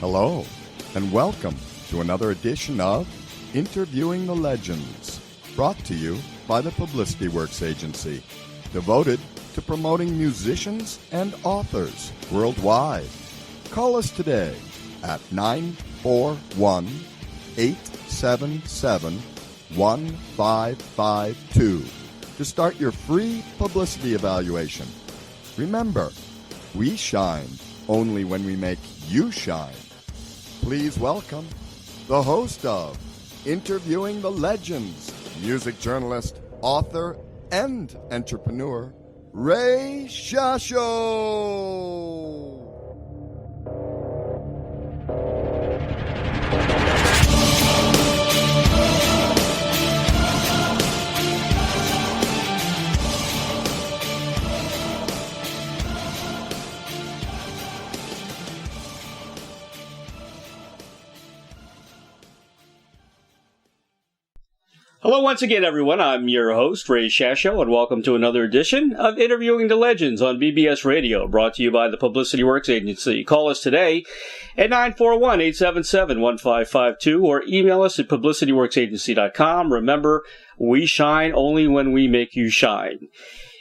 Hello, and welcome to another edition of Interviewing the Legends, brought to you by the Publicity Works Agency, devoted to promoting musicians and authors worldwide. Call us today at 941-877-1552 to start your free publicity evaluation. Remember, we shine only when we make you shine. Please welcome the host of Interviewing the Legends, music journalist, author, and entrepreneur, Ray Shasho. Hello once again, everyone. I'm your host, Ray Shasho, and welcome to another edition of Interviewing the Legends on BBS Radio, brought to you by the Publicity Works Agency. Call us today at 941-877-1552 or email us at publicityworksagency.com. Remember, we shine only when we make you shine.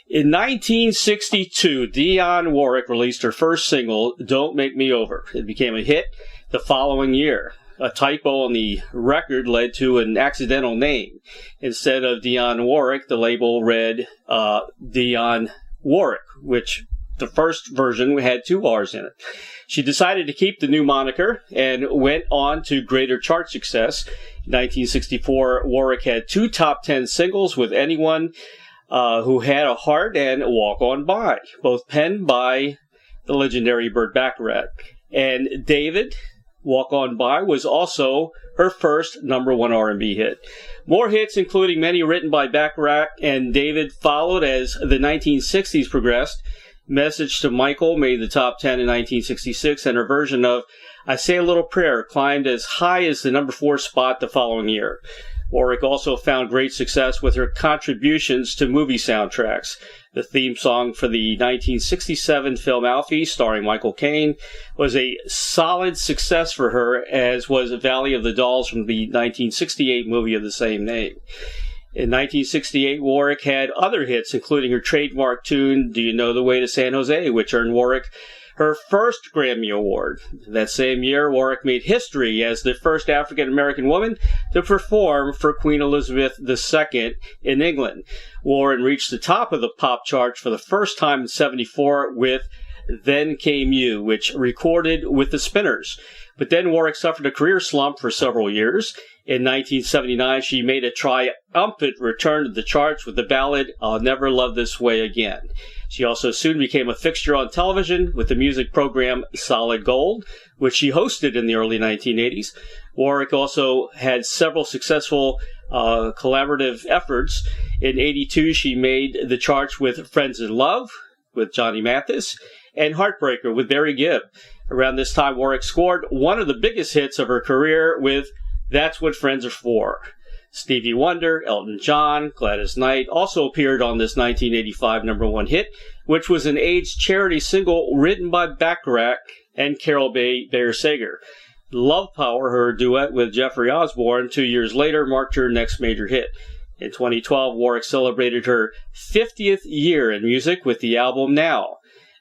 In 1962, Dionne Warwick released her first single, Don't Make Me Over. It became a hit the following year. A typo on the record led to an accidental name. Instead of Dionne Warwick, the label read Dionne Warrick, which the first version had two R's in it. She decided to keep the new moniker and went on to greater chart success. In 1964, Warwick had two top 10 singles with Anyone Who Had a Heart and Walk On By, both penned by the legendary Bacharach and David. Walk On By was also her first number one R&B hit. More hits, including many written by Bacharach and David, followed as the 1960s progressed. Message to Michael made the top 10 in 1966, and her version of I Say a Little Prayer climbed as high as the number 4 spot the following year. Warwick also found great success with her contributions to movie soundtracks. The theme song for the 1967 film Alfie, starring Michael Caine, was a solid success for her, as was Valley of the Dolls from the 1968 movie of the same name. In 1968, Warwick had other hits, including her trademark tune, Do You Know the Way to San Jose, which earned Warwick her first Grammy Award. That same year, Warwick made history as the first African-American woman to perform for Queen Elizabeth II in England. Warren reached the top of the pop charts for the first time in 1974 with Then Came You, which recorded with the Spinners. But then Warwick suffered a career slump for several years. In 1979, she made a triumphant return to the charts with the ballad I'll Never Love This Way Again. She also soon became a fixture on television with the music program Solid Gold, which she hosted in the early 1980s. Warwick also had several successful collaborative efforts. In 1982, she made the charts with Friends in Love with Johnny Mathis and Heartbreaker with Barry Gibb. Around this time, Warwick scored one of the biggest hits of her career with That's What Friends Are For. Stevie Wonder, Elton John, Gladys Knight also appeared on this 1985 number one hit, which was an AIDS charity single written by Bacharach and Carol Bayer Sager. Love Power, her duet with Jeffrey Osborne 2 years later, marked her next major hit. In 2012, Warwick celebrated her 50th year in music with the album Now.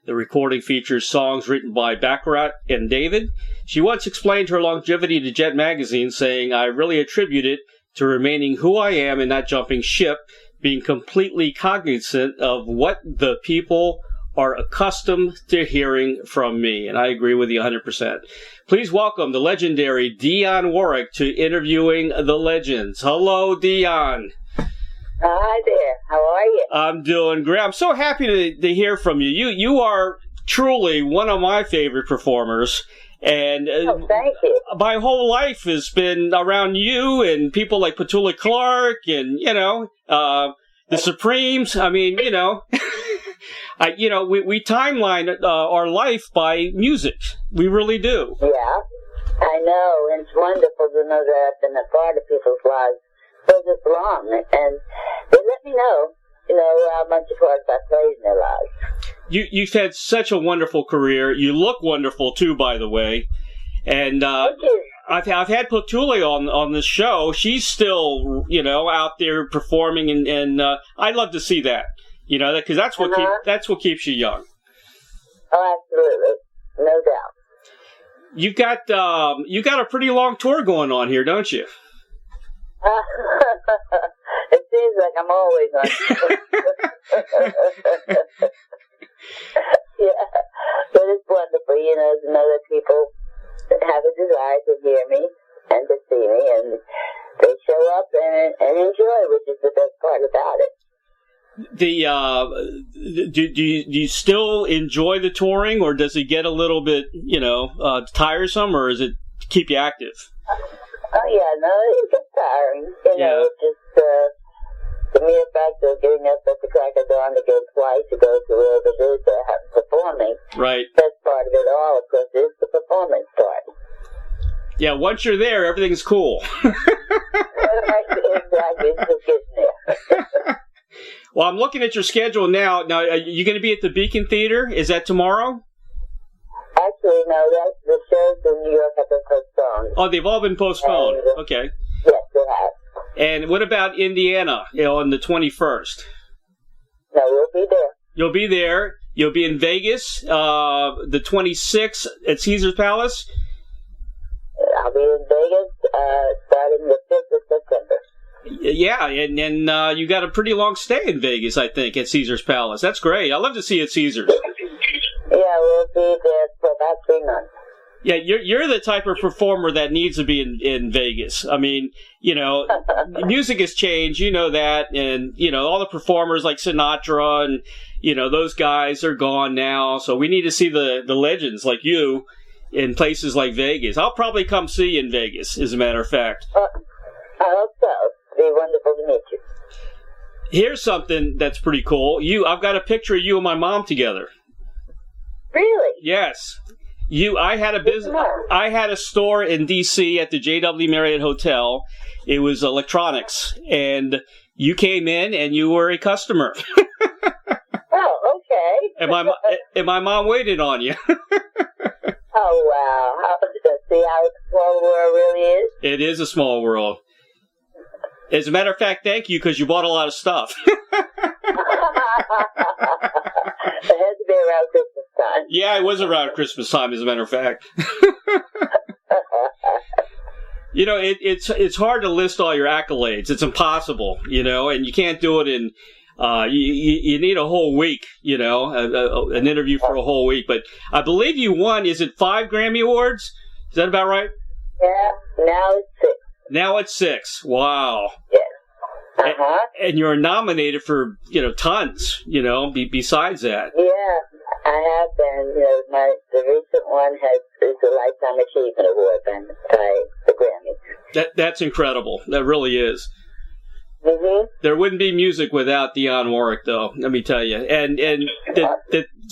The recording features songs written by Bacharach and David. She once explained her longevity to Jet Magazine, saying, I really attribute it to remaining who I am and not jumping ship, being completely cognizant of what the people are accustomed to hearing from me. And I agree with you 100%. Please welcome the legendary Dionne Warwick to Interviewing the Legends. Hello, Dionne. Hi there. How are you? I'm doing great. I'm so happy to hear from you. You are truly one of my favorite performers. And thank you. My whole life has been around you and people like Petula Clark and, the Supremes. I mean, we timeline our life by music. We really do. Yeah, I know. It's wonderful to know that I've been a part of people's lives for this long. And they let me know, how much part I played in their lives. You've had such a wonderful career. You look wonderful, too, by the way. And Thank you. I've had Potuli on this show. She's still, out there performing, and I'd love to see that, because that's what keeps you young. Oh, absolutely, no doubt. You got a pretty long tour going on here, don't you? It seems like I'm always on. Yeah, but it's wonderful, to know that people have a desire to hear me and to see me, and they show up and enjoy, which is the best part about it. Do you still enjoy the touring, or does it get a little bit tiresome, or does it keep you active? Oh yeah, no, it gets tiring. Just the mere fact of getting up at the crack of dawn to go twice to go to wherever it is that I'm performing. Right. That's part of it all, of course, is the performance part. Yeah, once you're there, everything's cool. Exactly, it's just getting there. Well, I'm looking at your schedule now. Now, are you going to be at the Beacon Theater? Is that tomorrow? Actually, no, the shows in New York have been postponed. Oh, they've all been postponed. Okay. Yes, they have. And what about Indiana on the 21st? No, we'll be there. You'll be there. You'll be in Vegas the 26th at Caesar's Palace? I'll be in Vegas starting the 5th of September. Yeah, and then you got a pretty long stay in Vegas, I think, at Caesar's Palace. That's great. I love to see you at Caesar's. Yeah, we'll be there for about 3 months. Yeah, you're the type of performer that needs to be in Vegas. I mean, music has changed, that, and, all the performers like Sinatra and, those guys are gone now, so we need to see the legends like you in places like Vegas. I'll probably come see you in Vegas, as a matter of fact. I hope so. It'd be wonderful to meet you. Here's something that's pretty cool. I've got a picture of you and my mom together. Really? Yes. I had a business. I had a store in D.C. at the JW Marriott Hotel. It was electronics, and you came in and you were a customer. Oh, okay. And my mom waited on you. Oh, wow. See how small the world really is? It is a small world. As a matter of fact, thank you, because you bought a lot of stuff. It had to be around Christmas time. Yeah, it was around Christmas time, as a matter of fact. It's hard to list all your accolades. It's impossible, and you can't do it in. You need a whole week, an interview for a whole week. But I believe you won. Is it 5 Grammy Awards? Is that about right? Yeah. Now it's 6. Now it's 6. Wow. Yes. Uh-huh. And you're nominated for, tons, besides that. Yeah, I have been. The recent one is a Lifetime Achievement Award by the Grammy. That's incredible. That really is. Mm-hmm. There wouldn't be music without Dionne Warwick, though, let me tell you. And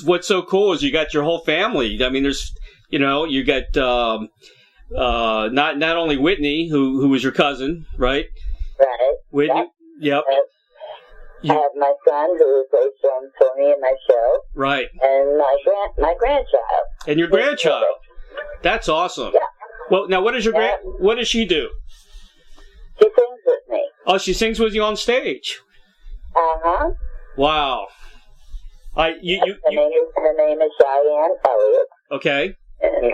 what's so cool is you got your whole family. I mean, there's, you got not only Whitney, who was your cousin, right? Right. Whitney. Yep. I have my son, who plays from Tony in my show. Right. And my grandchild. And your grandchild. That's awesome. Yeah. Well, now what does what does she do? She sings with me. Oh, she sings with you on stage. Uh-huh. Wow. Her name is Cheyenne Elliott. Okay. And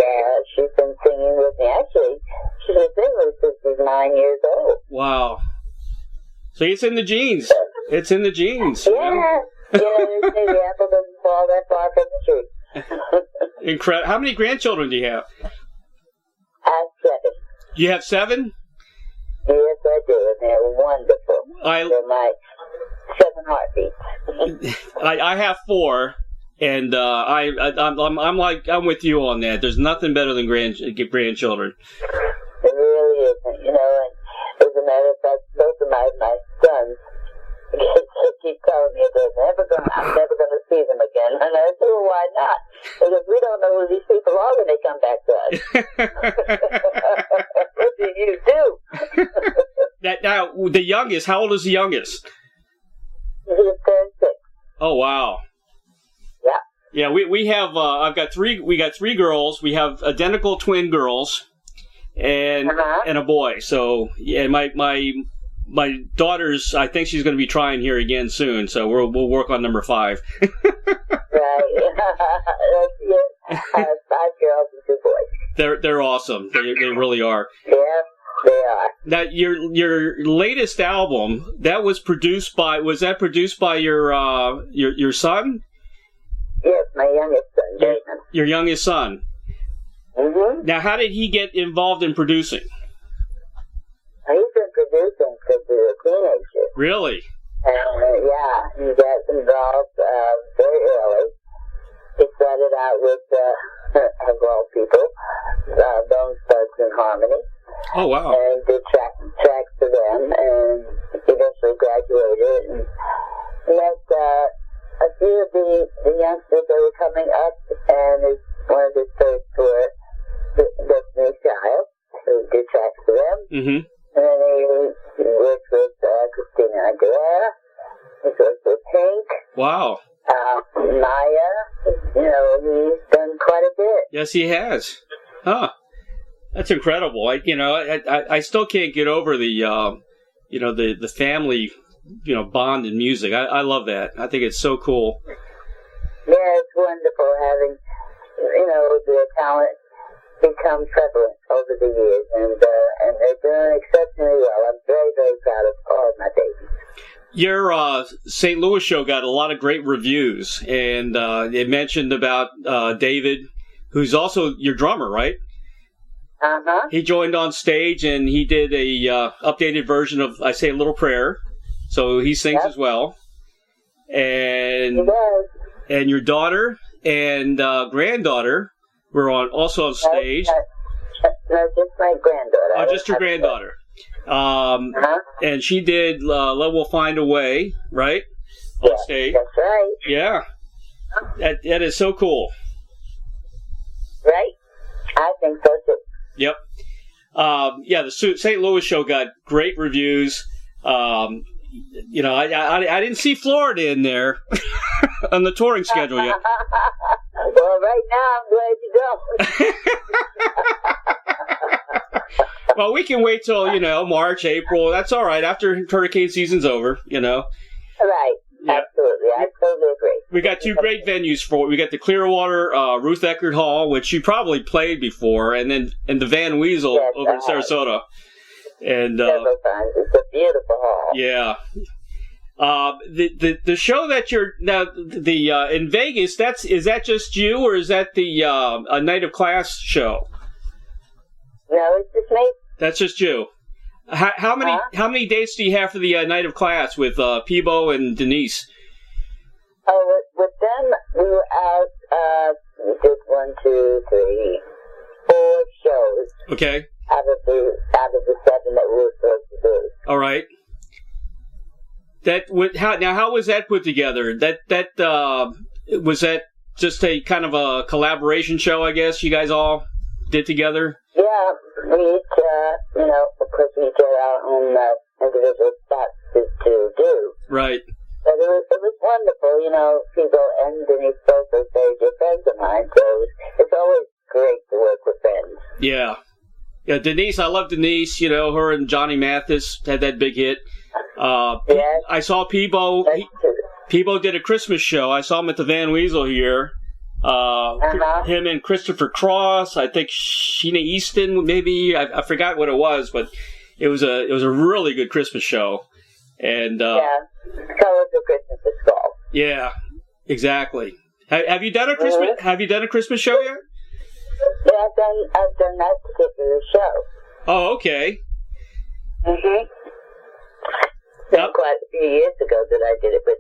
she's been singing with me. Actually, she's been singing since she's 9 years old. Wow. So it's in the genes. It's in the genes. Yeah. They say the apple doesn't fall that far from the tree. Incredible. How many grandchildren do you have? I have 7. You have 7? Yes, I do. And they're wonderful. They're my 7 heartbeats. I have 4. And I'm with you on that. There's nothing better than grandchildren. It really isn't, and as a matter of fact, both of my sons keep telling me I'm never going to see them again. And I said, well, why not? Because we don't know who these people are when they come back to us. What do you do? Now, the youngest, how old is the youngest? He's 36. Oh, wow. Yeah. Yeah, we have. I've got three. We got three girls. We have identical twin girls, and a boy. So yeah, my daughter's. I think she's going to be trying here again soon. So we'll work on number 5. Right. I have 5 girls and 2 boys. They're awesome. They really are. Yeah, they are. Now your latest album was that produced by your son? Yes, my youngest son, Jason. Your youngest son. Mm-hmm. Now, how did he get involved in producing? He's been producing since he was a teenager. Really? Yeah, he got involved very early. He started out with, of all people, Bone Thugs and Harmony. Oh, wow. And did tracks to them, and eventually graduated and met a few of the youngsters that were coming up, and one of his first were Destiny's Child, who did tracks to them. Mm-hmm. And then he worked with Christina Aguilera. He worked with Pink. Wow. Maya. He's done quite a bit. Yes, he has. Huh. That's incredible. I still can't get over the family, bond in music. I love that. I think it's so cool. Yeah, it's wonderful having, the talent become prevalent over the years, and they're doing exceptionally well. I'm very, very proud of all of my babies. Your St. Louis show got a lot of great reviews, and it mentioned about David, who's also your drummer, right? Uh-huh. He joined on stage, and he did a updated version of I Say a Little Prayer, so he sings as well. And he does. And your daughter and granddaughter were also on stage. No, just my granddaughter. Oh, just your granddaughter. And she did Love Will Find a Way, right? On stage. That's right. Yeah. That is so cool. Right? I think so too. Yep. The St. Louis show got great reviews. I didn't see Florida in there on the touring schedule yet. Well, right now I'm glad you don't. Well, we can wait till, March, April. That's all right. After hurricane season's over, Right. Yeah. Absolutely. I totally agree. We got 2 great venues for it. We got the Clearwater Ruth Eckerd Hall, which you probably played before, and the Van Weasel over in Sarasota. And several times. It's a beautiful hall. Yeah. The show that you're now in Vegas, is that just you, or is that the a Night of Class show? No, it's just me. That's just you. How many dates do you have for the Night of Class with Peebo and Denise? Oh, with them we were out. We did 1, 2, 3, 4 shows. Okay. Out of the 7 that we were supposed to do. All right. How was that put together? Was that just a kind of a collaboration show, I guess, you guys all did together? Yeah, we each, of course we each had our own individual spots to do. Right. But it was wonderful, people and Denise both are very good friends of mine, so it's always great to work with friends. Yeah. Yeah, Denise, I love Denise, her and Johnny Mathis had that big hit. Yes. I saw Peebo. Peebo did a Christmas show. I saw him at the Van Weasel here. Him and Christopher Cross. I think Sheena Easton, maybe. I forgot what it was, but it was a really good Christmas show. And Colors of Christmas is fall. Yeah, exactly. Have you done a Christmas? Mm-hmm. Have you done a Christmas show yet? Yeah, I've done that particular show. Oh, okay. Mhm. Quite a few years ago that I did it with,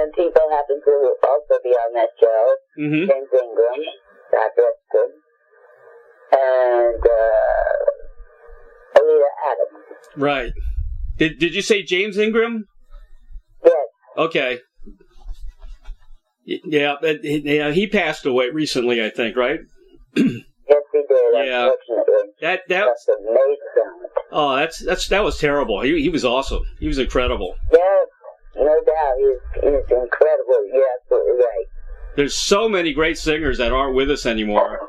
and people happen to also be on that show. Mm-hmm. James Ingram, God rest him, and Alita Adams. Right. Did you say James Ingram? Yes. Okay. Yeah, he passed away recently, I think, right? Yes, he did. Yeah. Unfortunately. That's amazing. Oh, that was terrible. He was awesome. He was incredible. Yes, no doubt. He's incredible. You're absolutely right. There's so many great singers that aren't with us anymore.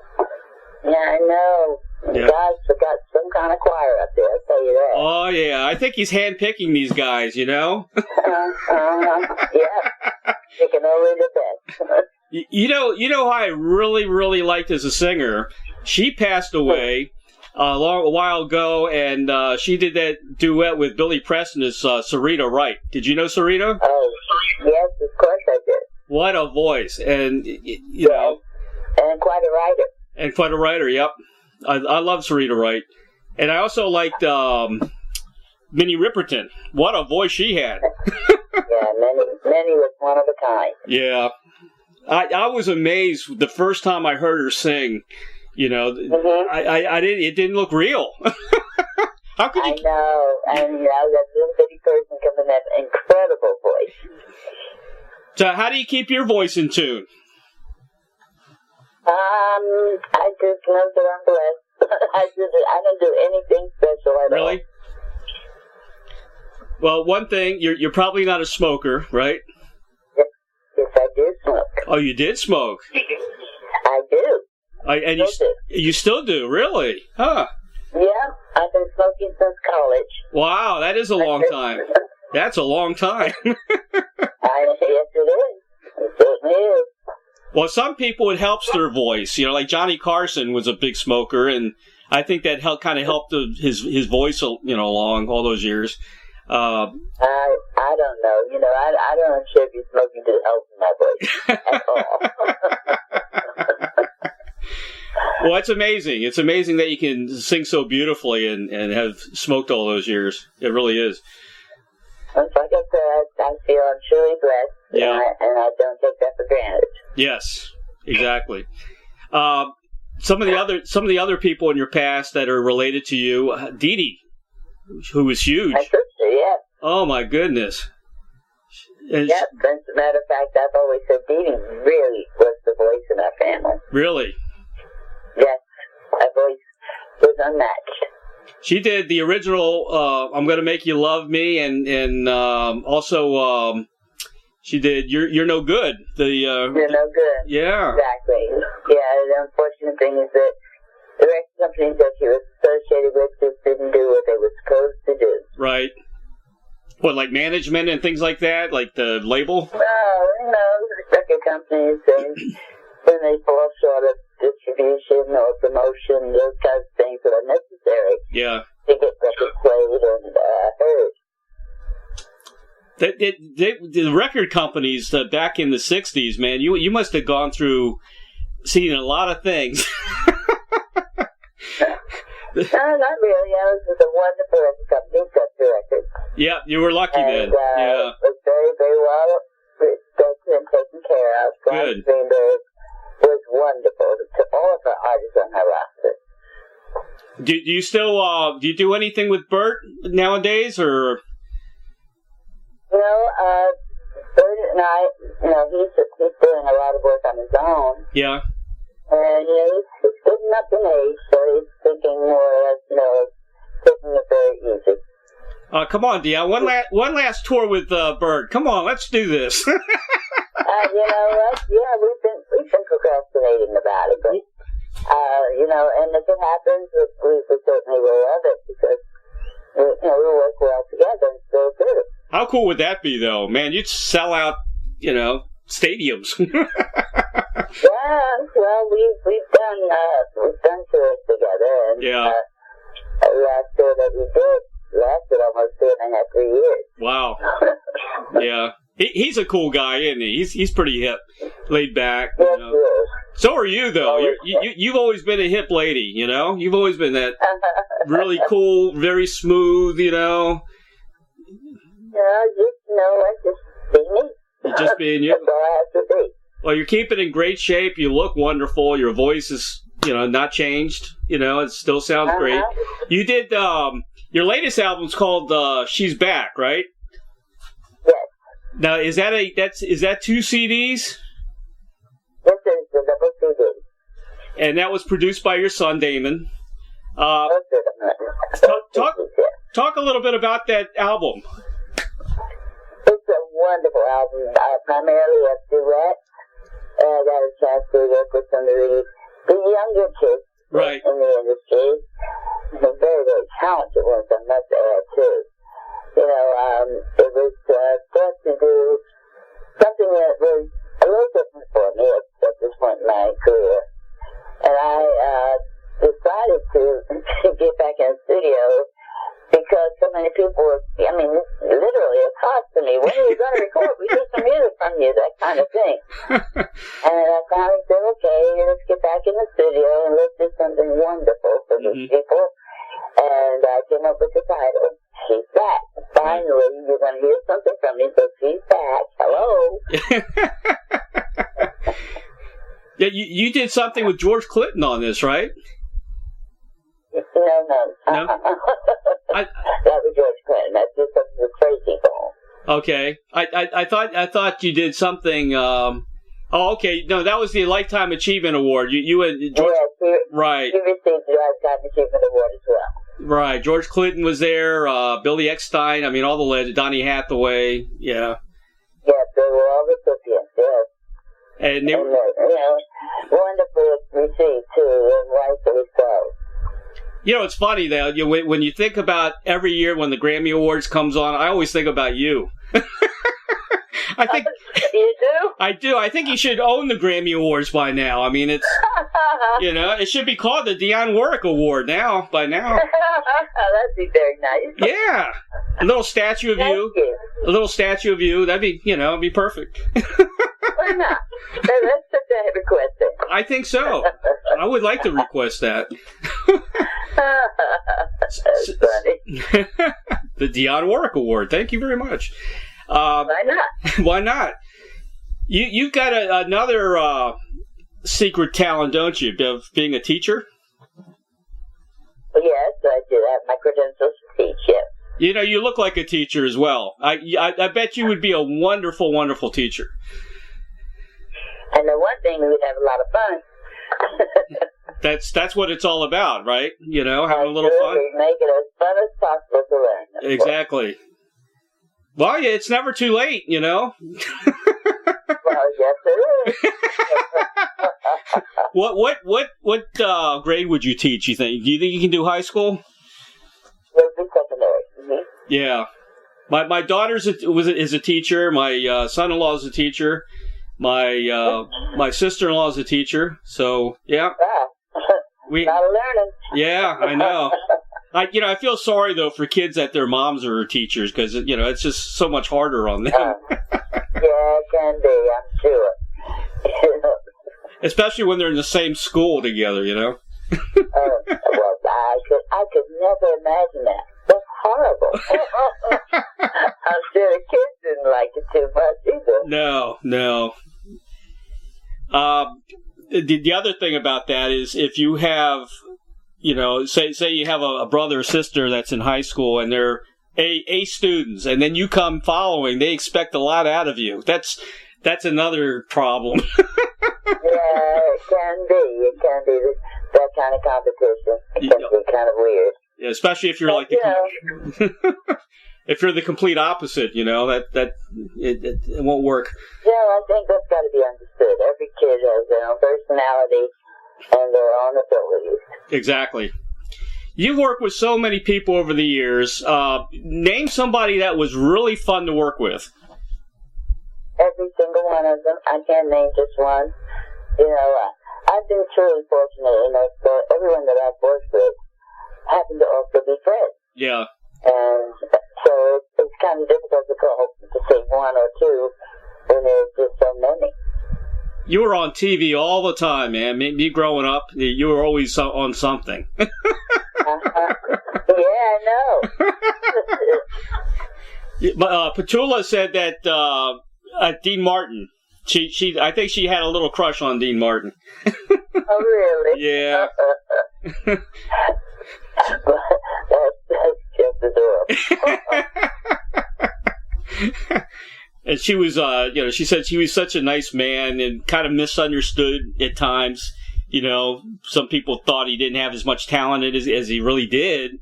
Yeah, I know. Yeah. God's got some kind of choir up there, I'll tell you that. Oh, yeah. I think he's handpicking these guys, you know? Yeah. Picking only the best. You know who I really, really liked as a singer? She passed away a while ago, and she did that duet with Billy Preston as Sarita Wright. Did you know Sarita? Oh, yes, of course I did. What a voice. And, you know. And quite a writer. And quite a writer, yep. I love Sarita Wright. And I also liked Minnie Riperton. What a voice she had. Yeah, Minnie was one of a kind. Yeah. I was amazed the first time I heard her sing. You know, it didn't look real. How could you? I know, and you know that little bitty person coming that incredible voice. So, how do you keep your voice in tune? I just know that I'm blessed. I don't do anything special at all. Really? Well, one thing, you're probably not a smoker, right? Yes, I do smoke. Oh, you did smoke? I do. And you still do, really? Huh? Yeah, I've been smoking since college. Wow, that is a long time. That's a long time. Yes, it is. It certainly is. Well, some people, it helps their voice. You know, like Johnny Carson was a big smoker, and I think that kind of helped his voice, you know, along all those years. I don't know. You know, I don't attribute smoking to helping my voice at all. Well, it's amazing. It's amazing that you can sing so beautifully and have smoked all those years. It really is. Like I said, I feel I'm truly blessed, yeah. and I don't take that for granted. Yes, exactly. Some of the other people in your past that are related to you, Dee Dee, who was huge. My sister, yeah. Oh my goodness. Yeah, as a matter of fact, I've always said Dee Dee really was the voice in our family. Really? Yes, her voice was unmatched. She did the original "I'm Gonna Make You Love Me," and also she did "You're No Good." You're No Good. Yeah. Exactly. Yeah. The unfortunate thing is that the record companies that she was associated with just didn't do what they were supposed to do. Right. What, like management and things like that, like the label? Well, you know, record companies and when they fall short of distribution or promotion, those kinds of things that are necessary. Yeah. To get records played and heard. The record companies back in the 60s, man, you must have gone through seeing a lot of things. No, not really. I was with a wonderful record company, Scepter Records. Yeah, you were lucky then. Yeah. It was very, very well respected and taken care of. Good. Greenberg was wonderful to all of our artists on her roster. Do you still do you do anything with Bert nowadays, or? Bert and I, he's doing a lot of work on his own. Yeah. And he's getting up in age, so he's thinking more or less, taking it very easy. Come on, Dionne. One last tour with Bert. Come on, let's do this. You know what? Yeah, we've been procrastinating about it, but and if it happens, we certainly will love it because we work well together and still do. How cool would that be, though, man? You'd sell out, stadiums. Yeah, well, we've done tours together, and yeah. Last tour that we did lasted almost 2.5, 3 years. Wow. Yeah. He's a cool guy, isn't he? He's pretty hip, laid back. Yes, he is. So are you, though. You've always been a hip lady, You've always been that really cool, very smooth, No, just be me. Just being you. That's all I have to be. Well, you're keeping in great shape. You look wonderful. Your voice is, not changed. It still sounds great. You did, your latest album's called She's Back, right? Yes. Now, is that 2 CDs? This is the double CD. And that was produced by your son, Damon. Talk a little bit about that album. It's a wonderful album, primarily a duet, And I got a chance to work with some of the younger kids Right. in the industry. Some very, very talented ones, I must add, too. You know, it was for us to do something that was a little different for me at this point in my career. And I decided to get back in the studio because so many people were, I mean, literally accosted me. When are you going to record? We need some music from you, that kind of thing. And I finally said, okay, let's get back in the studio and let's do something wonderful for these people. And I came up with the title, She's Back. Finally, you're going to hear something from me, so she's back. Hello. Yeah, you did something with George Clinton on this, right? No. That was George Clinton. That's just a crazy song. Okay. I thought you did something. Okay. No, that was the Lifetime Achievement Award. You and George. Yes, right. He received the Lifetime Achievement Award as well. Right. George Clinton was there. Billy Eckstein. I mean, all the legends. Donny Hathaway. Yeah. Yes, they were all recipients. Yes. And they were, wonderfully received too, and rightfully so. You know, it's funny though. When you think about every year when the Grammy Awards comes on, I always think about you. I think you do. I do. I think you should own the Grammy Awards by now. I mean, it's it should be called the Dionne Warwick Award now. By now, that'd be very nice. Yeah, a little statue of you. A little statue of you. That'd be it'd be perfect. Why not? Let's put that request in. I think so. I would like to request that. That's funny. The Dionne Warwick Award. Thank you very much. Why not? Why not? You've got another secret talent, don't you, of being a teacher? Yes, I do have my credentials to teach, yes. You know, you look like a teacher as well. I bet you would be a wonderful, wonderful teacher. And the one thing, we'd have a lot of fun. That's what it's all about, right? You know, having a little fun. Make it as fun as possible to learn. Exactly. Well, yeah, it's never too late, you know. Well, yes, it is. What grade would you teach? You think? Do you think you can do high school? It'll be secondary. Mm-hmm. Yeah, my daughter's is a teacher. My son-in-law is a teacher. My sister-in-law is a teacher. So yeah, we not learning. Yeah, I know. I feel sorry though for kids that their moms are teachers because it's just so much harder on them. Yeah, it can be. I'm sure. Especially when they're in the same school together, well, I could never imagine that. That's horrible. I'm sure the kids didn't like it too much either. No. The other thing about that is if you have, say you have a brother or sister that's in high school and they're A students, and then you come following, they expect a lot out of you. That's another problem. Yeah, it can be. It can be that kind of competition. It can be kind of weird. Yeah, especially if you're like if you're the complete opposite, that it won't work. Yeah, I think that's got to be understood. Every kid has their own personality and their own abilities. Exactly. You've worked with so many people over the years. Name somebody that was really fun to work with. Every single one of them. I can't name just one. I've been truly fortunate in that everyone that I've worked with happened to also be friends. Yeah. And so it's kind of difficult to say one or two when there's just so many. You were on TV all the time, man. Me growing up, you were always on something. Yeah, I know. Petula said that Dean Martin. I think she had a little crush on Dean Martin. Oh, really? Yeah. That's just adorable. And she was, she said he was such a nice man and kind of misunderstood at times. Some people thought he didn't have as much talent as he really did.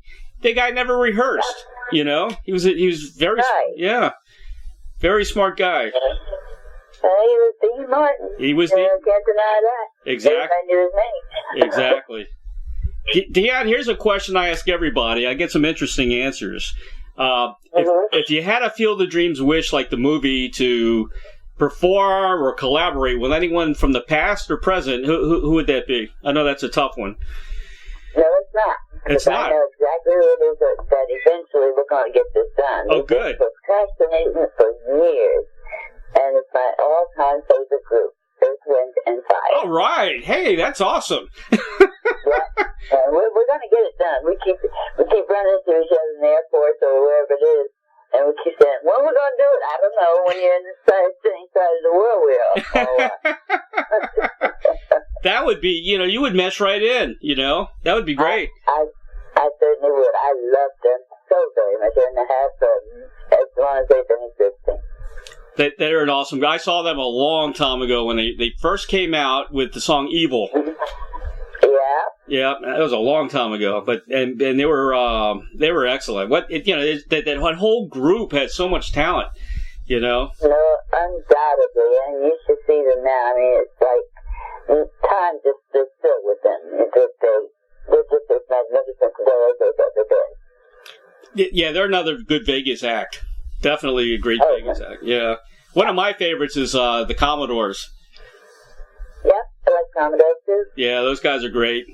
The guy never rehearsed. He was very, very smart guy. He was Dean Martin. He was Dean. Can't deny that. Exactly. Everybody knew his name. Exactly. Dionne, here's a question I ask everybody. I get some interesting answers. If you had a Field of Dreams wish, like the movie, to perform or collaborate with anyone from the past or present, who would that be? I know that's a tough one. No, it's not. It's not. I know exactly who it is that eventually we're going to get this done. Oh, good. We've been procrastinating for years, and it's my all-time favorite group, Earth, Wind, and Fire. All right. Hey, that's awesome. Yeah, we're going to get it done. We keep running into each other in the airports or wherever it is, and we keep saying, when are we going to do it? I don't know. When you're in the same side of the world we are. That would be, you would mesh right in, That would be great. I certainly would. I love them so very much, and I have as long as they've been existing. They're an awesome guy. I saw them a long time ago when they first came out with the song Evil. Yeah, that was a long time ago, but and they were excellent. That whole group had so much talent, No, undoubtedly, and you should see them now. I mean, it's like time just stood still with them. They're just as magnificent today as they've ever been. Yeah, they're another good Vegas act. Definitely a great Vegas act. Yeah, one of my favorites is the Commodores. Yep, I like Commodores too. Yeah, those guys are great.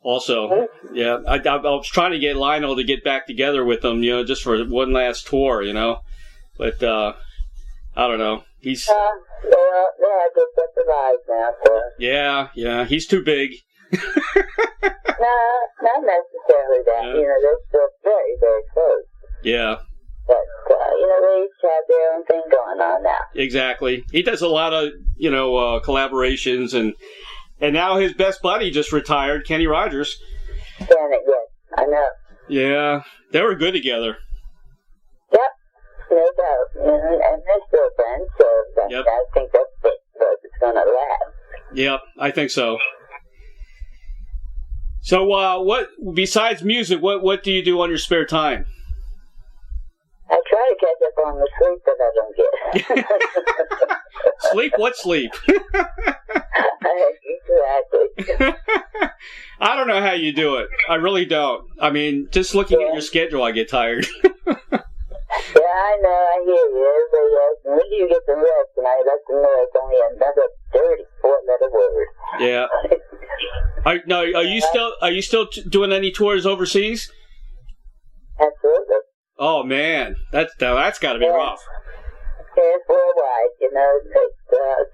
Also, yeah, I was trying to get Lionel to get back together with them, just for one last tour, But I don't know. He's they have their separate lives now. So. Yeah, he's too big. No, not necessarily that. Yeah. They're still very, very close. Yeah. But they each have their own thing going on now. Exactly. He does a lot of collaborations and now his best buddy just retired, Kenny Rogers. Yes, I know. Yeah, they were good together. Yep, no doubt. And they're still friends, so I think that's what it's going to last. Yep, I think so. So, what besides music, what do you do on your spare time? I try to catch up on the sleep that I don't get. Sleep? What sleep? Exactly. I don't know how you do it. I really don't. I mean, just looking at your schedule, I get tired. Yeah, I know. I hear you. Everybody asks me, when do you get some rest? And I let them know it's only another dirty four-letter word. Yeah. Are you still doing any tours overseas? Absolutely. Oh man, that's got to be rough. Yeah, it's worldwide.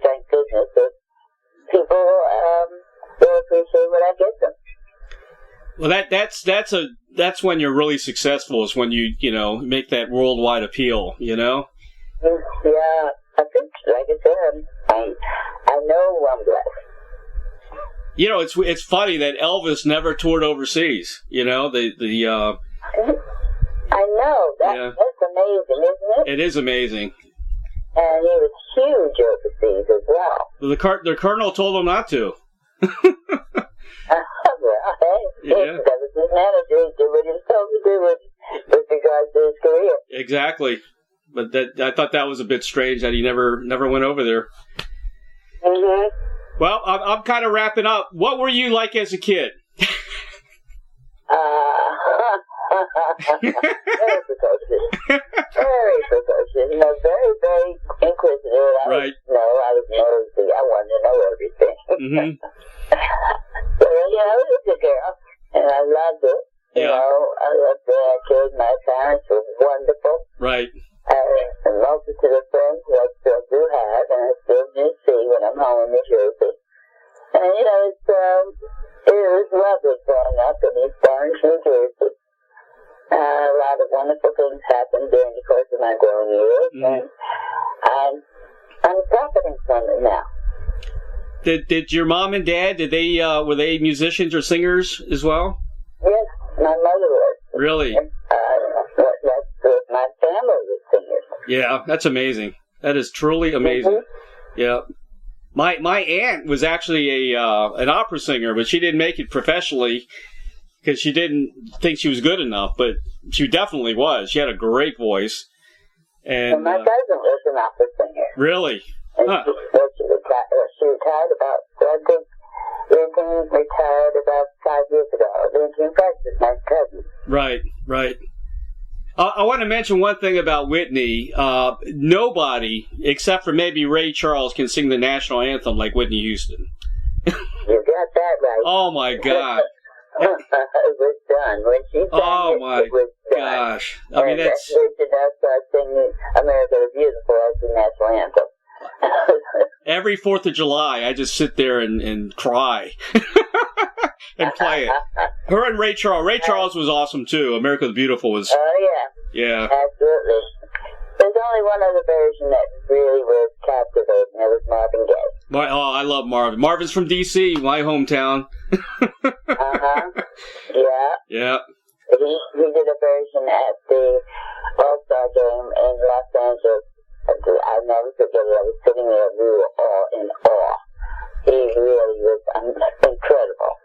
Thank goodness that people will appreciate what I get them. Well, that's when you're really successful. Is when you make that worldwide appeal. Yeah, I think, like I said, I know I'm blessed. It's funny that Elvis never toured overseas. I know. That's amazing, isn't it? It is amazing. And he was huge overseas as well. The Colonel told him not to. Well, hey, that was his manager. He did what he was told to do with regards to his career. Exactly. But I thought that was a bit strange that he never went over there. Mm-hmm. Well, I'm kind of wrapping up. What were you like as a kid? Very precocious. Very precocious. Very, very inquisitive. I was nosy. I wanted to know everything. Mm-hmm. So, I was a good girl, and I loved it. Yeah. I loved being a kid. My parents were wonderful. Right. A multitude of friends that I still do have, and I still do see when I'm home in New Jersey. And, it was lovely growing up in East Orange, New Jersey. A lot of wonderful things happened during the course of my growing years, and I'm profiting from it now. Did your mom and dad, were they musicians or singers as well? Yes, my mother was. Really? My family was singers. Yeah, that's amazing. That is truly amazing. Mm-hmm. Yeah. My aunt was actually an opera singer, but she didn't make it professionally because she didn't think she was good enough, but she definitely was. She had a great voice. And my cousin was an opera singer. Really? And she retired about, I think, Dionne retired about 5 years ago. Dionne Warwick is my cousin. Right, right. I want to mention one thing about Whitney. Nobody, except for maybe Ray Charles, can sing the national anthem like Whitney Houston. You got that right. Oh, my God. It was done. When she sang it was done. Gosh. I mean, that's... singing America the Beautiful as the national anthem. Every 4th of July, I just sit there and cry and play it. Her and Ray Charles. Ray Charles was awesome, too. America the Beautiful was... Oh, yeah. Yeah. Absolutely. There's only one other version that really was captivating. That was Marvin Gaye. I love Marvin. Marvin's from D.C., my hometown. Yeah. Yeah. He did a version at the All-Star game in Los Angeles. I'll never forget it. I was sitting there, we were all in awe. He really was incredible.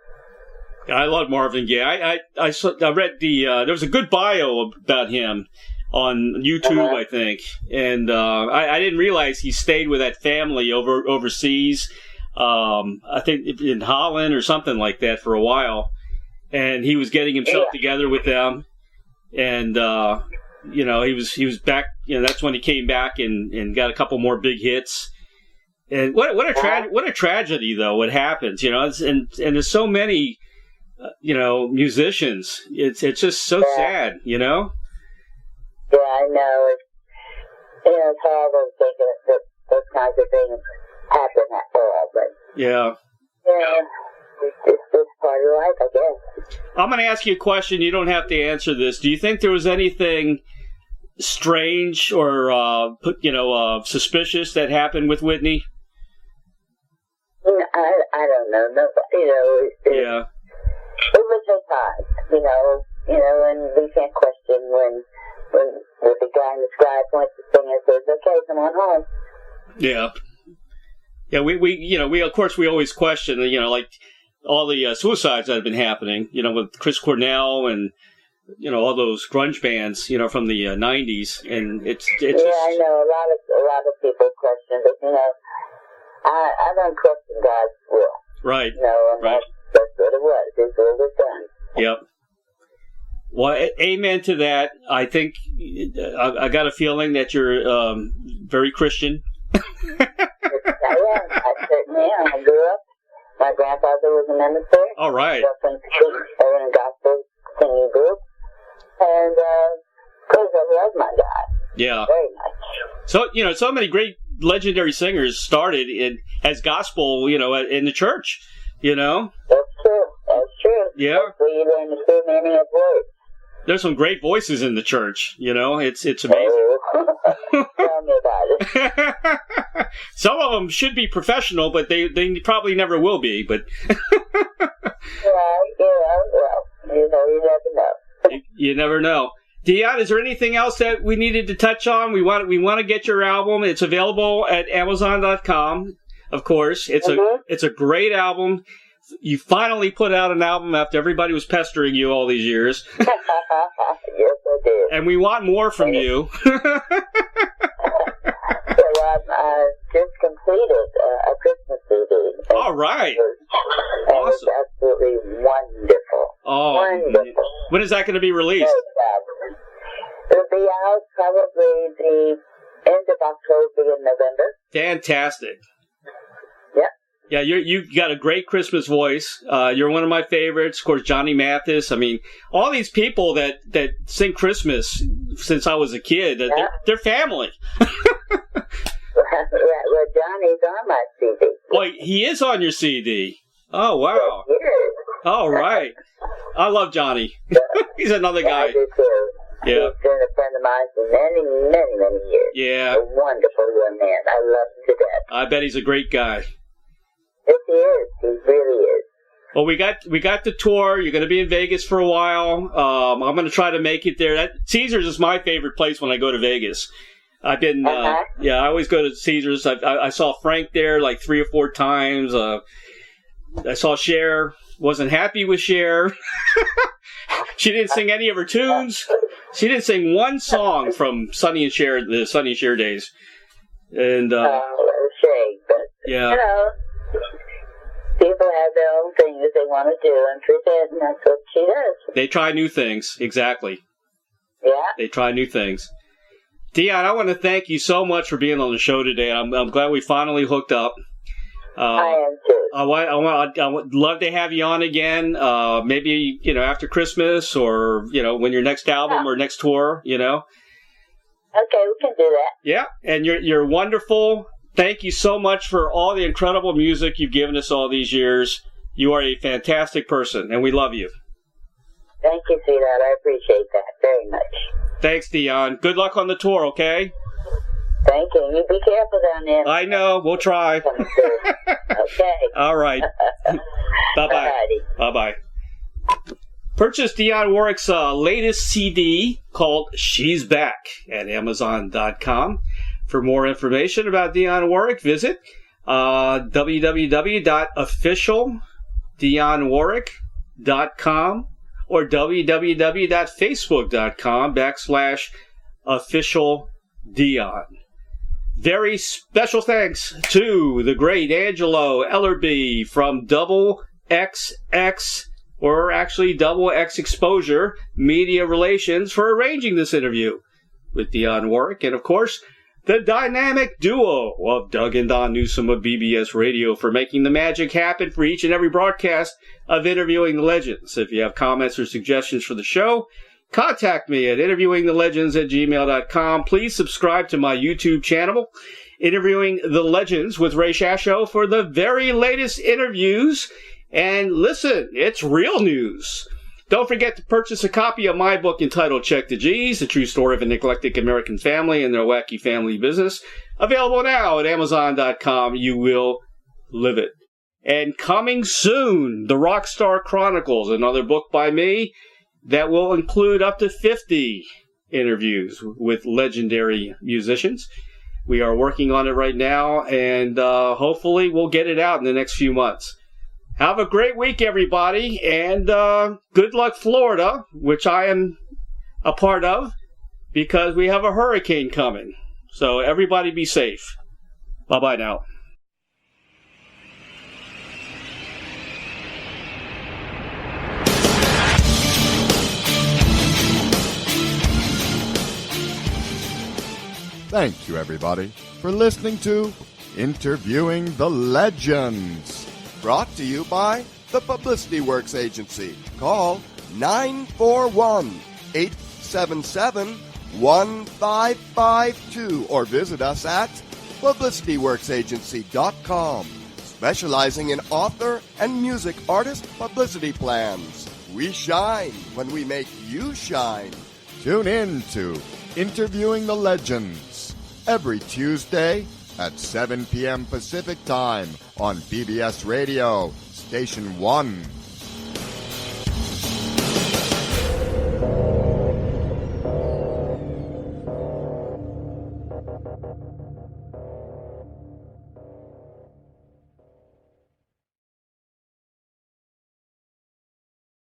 I love Marvin Gaye. I read there was a good bio about him on YouTube, I think, and I didn't realize he stayed with that family overseas. I think in Holland or something like that for a while, and he was getting himself together with them, and he was back. That's when he came back and got a couple more big hits. And what a tragedy though. What happens, and there's so many, musicians. It's just so sad, Yeah, I know. It's horrible thinking that those kinds of things happen at all, but yeah, it's just part of life, I guess. I'm going to ask you a question. You don't have to answer this. Do you think there was anything strange or suspicious that happened with Whitney? I don't know. Nobody, it was her time, and we can't question when the guy in the sky points the finger and says, "Okay, come on home." Yeah. Yeah, we of course we always question, like all the suicides that have been happening, with Chris Cornell and all those grunge bands, from the 90s, and it's yeah, just... I know a lot of people question, but I don't question God's will. Right. And right. That's what it was. His will was done. Yep. Well, amen to that. I think I got a feeling that you're very Christian. I am. I certainly am. I grew up. My grandfather was a minister. All right. From a gospel singing group. And, of course, I love my God. Yeah. Very much. So, so many great legendary singers started as gospel, in the church, That's true. That's true. Yeah. We learn the true meaning of words. There's some great voices in the church, it's amazing. Oh. Tell me about it. Some of them should be professional, but they probably never will be, but... you never know. You never know. Dionne, is there anything else that we needed to touch on? We want to get your album. It's available at Amazon.com, of course. It's a great album. You finally put out an album after everybody was pestering you all these years. Yes, I did. And we want more from you. So I just completed a Christmas CD. All right. It was absolutely wonderful. Oh, wonderful. When is that going to be released? It'll be out probably the end of October and November. Fantastic. Yep. Yeah, you've got a great Christmas voice. You're one of my favorites. Of course, Johnny Mathis. I mean, all these people that sing Christmas since I was a kid, they're family. Well, Johnny's on my CD. Well, he is on your CD. Oh, wow. He is. All right. I love Johnny. He's another guy. I do too. Yeah. He's been a friend of mine for many, many, many years. Yeah. A wonderful young man. I love him to death. I bet he's a great guy. Yes, he is. He really is. Well, we got the tour. You're going to be in Vegas for a while. I'm going to try to make it there. Caesars is my favorite place when I go to Vegas. I've been, I always go to Caesars. I saw Frank there like 3 or 4 times. I saw Cher. Wasn't happy with Cher. She didn't sing any of her tunes. She didn't sing one song from the Sonny and Cher days. And Cher Yeah. You know, people have their own things they want to do and present, and that's what she does. They try new things. Exactly. Yeah. They try new things. Dionne, I want to thank you so much for being on the show today. I'm glad we finally hooked up. I am too. I would love to have you on again. Maybe, after Christmas or, when your next album or next tour, Okay, we can do that. Yeah, and you're wonderful. Thank you so much for all the incredible music you've given us all these years. You are a fantastic person, and we love you. Thank you, sweetheart. I appreciate that very much. Thanks, Dionne. Good luck on the tour, okay? Thank you. You be careful down there. I know. We'll try. Okay. All right. Bye-bye. Alrighty. Bye-bye. Purchase Dionne Warwick's latest CD called She's Back at Amazon.com. For more information about Dionne Warwick, visit www.officialdionnewarwick.com or www.facebook.com/officialdionne. Very special thanks to the great Angelo Ellerby from Double XX, or actually Double X Exposure Media Relations, for arranging this interview with Dionne Warwick. And of course, the dynamic duo of Doug and Don Newsom of BBS Radio for making the magic happen for each and every broadcast of Interviewing the Legends. If you have comments or suggestions for the show, contact me at interviewingthelegends@gmail.com. Please subscribe to my YouTube channel, Interviewing the Legends with Ray Shasho, for the very latest interviews. And listen, it's real news. Don't forget to purchase a copy of my book entitled Check the G's, the true story of an eclectic American family and their wacky family business. Available now at Amazon.com. You will live it. And coming soon, The Rockstar Chronicles, another book by me that will include up to 50 interviews with legendary musicians. We are working on it right now, and hopefully we'll get it out in the next few months. Have a great week, everybody, and good luck, Florida, which I am a part of, because we have a hurricane coming. So everybody be safe. Bye-bye now. Thank you, everybody, for listening to Interviewing the Legends. Brought to you by the Publicity Works Agency. Call 941-877-1552 or visit us at publicityworksagency.com, specializing in author and music artist publicity plans. We shine when we make you shine. Tune in to Interviewing the Legends every Tuesday at 7 p.m. Pacific Time on BBS Radio, Station 1.